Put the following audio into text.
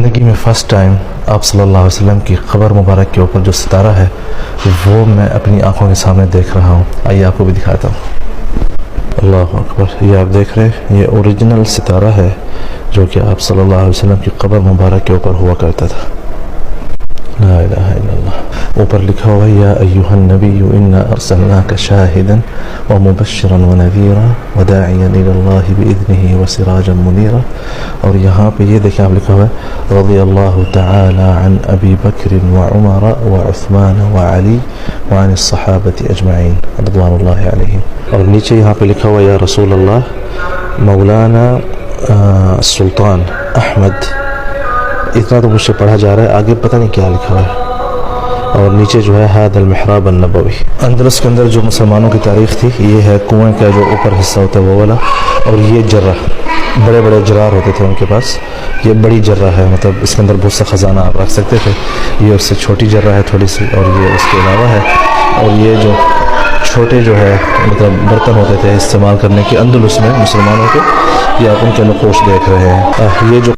زندگی میں first time آپ صلی اللہ علیہ وسلم کی قبر مبارک کے اوپر جو ستارہ ہے وہ میں اپنی آنکھوں کے سامنے دیکھ رہا ہوں. آئیے آپ کو بھی دکھاتا ہوں. اللہ اکبر. یہ آپ دیکھ رہے ہیں یہ اوریجنل ستارہ ہے جو کہ آپ صلی اللہ علیہ وسلم کی قبر مبارک کے اوپر ہوا کرتا تھا. لا الہ الا اللہ. اوپر لکھا ہوا یا ایھا النبی انا ارسلناک شاہدا ومبشرا ونذیرا وداعیا الی اللہ باذنہ وسراجا منیرا. اور یہاں پہ یہ دیکھیں آپ لکھا ہوا ہے رضی اللہ تعالی عن ابی بکر وعمر وعثمان وعلی وعن الصحابۃ اجمعین رضوان اللہ علیہم. اور نیچے یہاں پہ لکھا ہوا یا رسول اللہ مولانا سلطان احمد. اتنا تو مجھ سے پڑھا جا رہا ہے, آگے پتہ نہیں کیا لکھا ہوا ہے. اور نیچے جو ہے ھذا المحراب النبوی. اندلس کے اندر جو مسلمانوں کی تاریخ تھی یہ ہے کنویں کا جو اوپر حصہ ہوتا ہے وہ والا. اور یہ جرہ بڑے بڑے جرار ہوتے تھے ان کے پاس. یہ بڑی جرہ ہے, مطلب اس کے اندر بہت سا خزانہ آپ رکھ سکتے تھے. یہ اس سے چھوٹی جرہ ہے تھوڑی سی, اور یہ اس کے علاوہ ہے. اور یہ جو چھوٹے جو ہے مطلب برتن ہوتے تھے استعمال کرنے کے اندلس میں مسلمانوں کے, یہ آپ ان کے نقوش دیکھ رہے ہیں. یہ جو